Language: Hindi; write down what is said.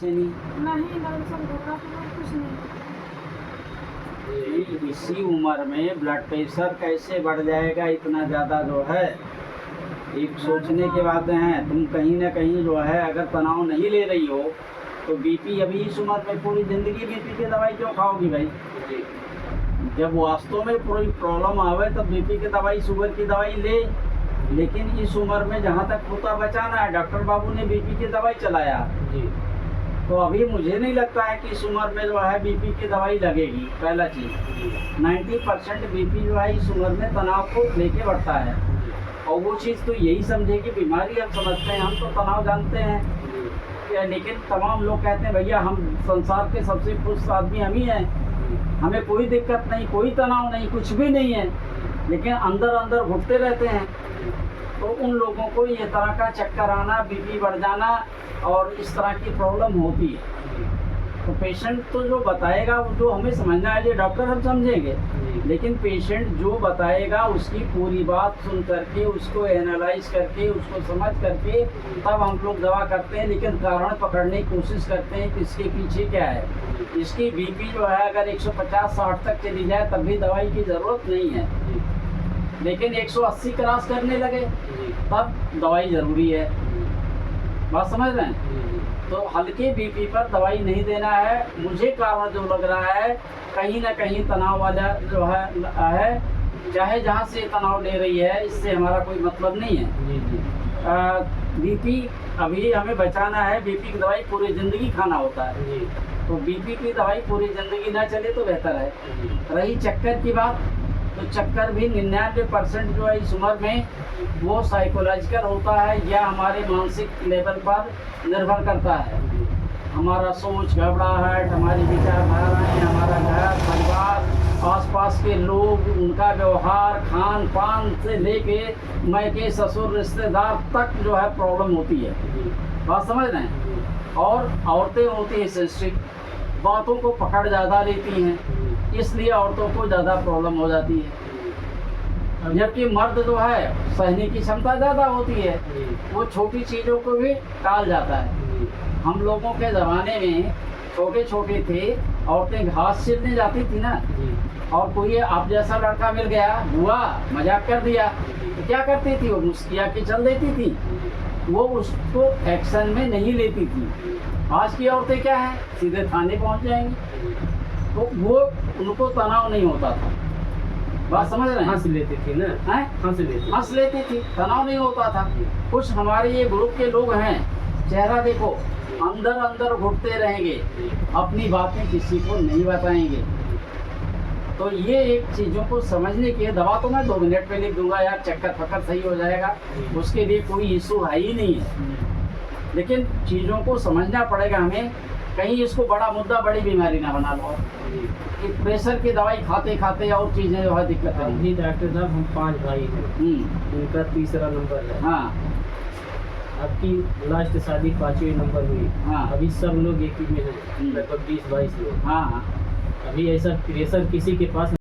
से नहीं। नहीं डॉक्टर साहब घबरा तो कुछ नहीं। इसी उम्र में ब्लड प्रेशर कैसे बढ़ जाएगा इतना ज़्यादा जो है, एक सोचने की बातें हैं। तुम कहीं ना कहीं जो है अगर तनाव नहीं ले रही हो तो बीपी अभी इस उम्र में पूरी ज़िंदगी बीपी की दवाई क्यों खाओगी भाई? जब वास्तव में पूरी प्रॉब्लम आवे तब बीपी की दवाई, शुगर की दवाई ले। लेकिन इस उम्र में जहाँ तक होता बचाना है, डॉक्टर बाबू ने बीपी की दवाई चलाया जी। तो अभी मुझे नहीं लगता है कि इस उम्र में जो है बीपी की दवाई लगेगी। पहला चीज़ 90% बीपी जो है इस उम्र में तनाव को लेके बढ़ता है। और वो चीज़ तो यही समझे कि बीमारी हम समझते हैं, हम तो तनाव जानते हैं। लेकिन तमाम लोग कहते हैं भैया हम संसार के सबसे खुश आदमी हम ही हैं, हमें कोई दिक्कत नहीं, कोई तनाव नहीं, कुछ भी नहीं है, लेकिन अंदर अंदर घुटते रहते हैं। तो उन लोगों को ये तरह का चक्कर आना, बीपी बढ़ जाना और इस तरह की प्रॉब्लम होती है। तो पेशेंट तो जो बताएगा वो जो हमें समझना है, ये डॉक्टर हम समझेंगे, लेकिन पेशेंट जो बताएगा उसकी पूरी बात सुन करके, उसको एनालाइज करके, उसको समझ करके तब हम लोग दवा करते हैं। लेकिन कारण पकड़ने की कोशिश करते हैं कि इसके पीछे क्या है। इसकी बीपी जो है अगर 150-60 तक चली जाए तब भी दवाई की ज़रूरत नहीं है, लेकिन 180 क्रॉस करने लगे तब दवाई ज़रूरी है। बात समझ रहे हैं? तो हल्के बीपी पर दवाई नहीं देना है। मुझे कारण जो लग रहा है कहीं ना कहीं तनाव वाला जो है, चाहे जहाँ से तनाव ले रही है, इससे हमारा कोई मतलब नहीं है। बीपी अभी हमें बचाना है, बीपी की दवाई पूरी ज़िंदगी खाना होता है, तो बीपी की दवाई पूरी ज़िंदगी ना चले तो बेहतर है। रही चक्कर की बात, तो चक्कर भी 99% जो है इस उम्र में वो साइकोलॉजिकल होता है या हमारे मानसिक लेवल पर निर्भर करता है। हमारा सोच, घबराहट, हमारी विचारधाराएँ, हमारा घर परिवार, आसपास के लोग, उनका व्यवहार, खान पान से लेके मायके ससुर रिश्तेदार तक जो है प्रॉब्लम होती है। बात समझ रहे हैं? और औरतें होती हैं सेंसिटिव, बातों को पकड़ ज़्यादा लेती हैं, इसलिए औरतों को ज़्यादा प्रॉब्लम हो जाती है। जबकि मर्द जो है सहने की क्षमता ज़्यादा होती है, वो छोटी चीज़ों को भी टाल जाता है। हम लोगों के ज़माने में छोटे छोटे थे, औरतें घास छीलने जाती थी ना, और कोई आप जैसा लड़का मिल गया, हुआ मजाक कर दिया, तो क्या करती थी वो? मुस्किया के चल देती थी, वो उसको एक्शन में नहीं लेती थी। आज की औरतें क्या है, सीधे थाने पहुंच जाएंगी, तो वो उनको तनाव नहीं होता था। बात समझ रहे हैं? हंस लेती थी ना, हंस लेती थी, तनाव नहीं होता था। कुछ हमारे ये ग्रुप के लोग हैं, चेहरा देखो, अंदर अंदर घुटते रहेंगे, अपनी बातें किसी को नहीं बताएंगे। तो ये एक चीज़ों को समझने की दवा तो मैं 2 मिनट में लिख दूंगा यार, चक्कर फक्कर सही हो जाएगा, उसके लिए कोई इशू है ही नहीं है। लेकिन चीज़ों को समझना पड़ेगा हमें, कहीं इसको बड़ा मुद्दा, बड़ी बीमारी ना बना लो कि प्रेशर की दवाई खाते खाते और चीज़ें जो है दिक्कत है। अभी डॉक्टर साहब हम 5 भाई हैं, उनका तीसरा नंबर है। हाँ, आपकी लास्ट शादी 5वें नंबर हुई। हाँ। अभी सब लोग एक ही में हैं, लगभग 20-22 लोग। हाँ, हाँ। अभी ऐसा प्रेशर किसी के पास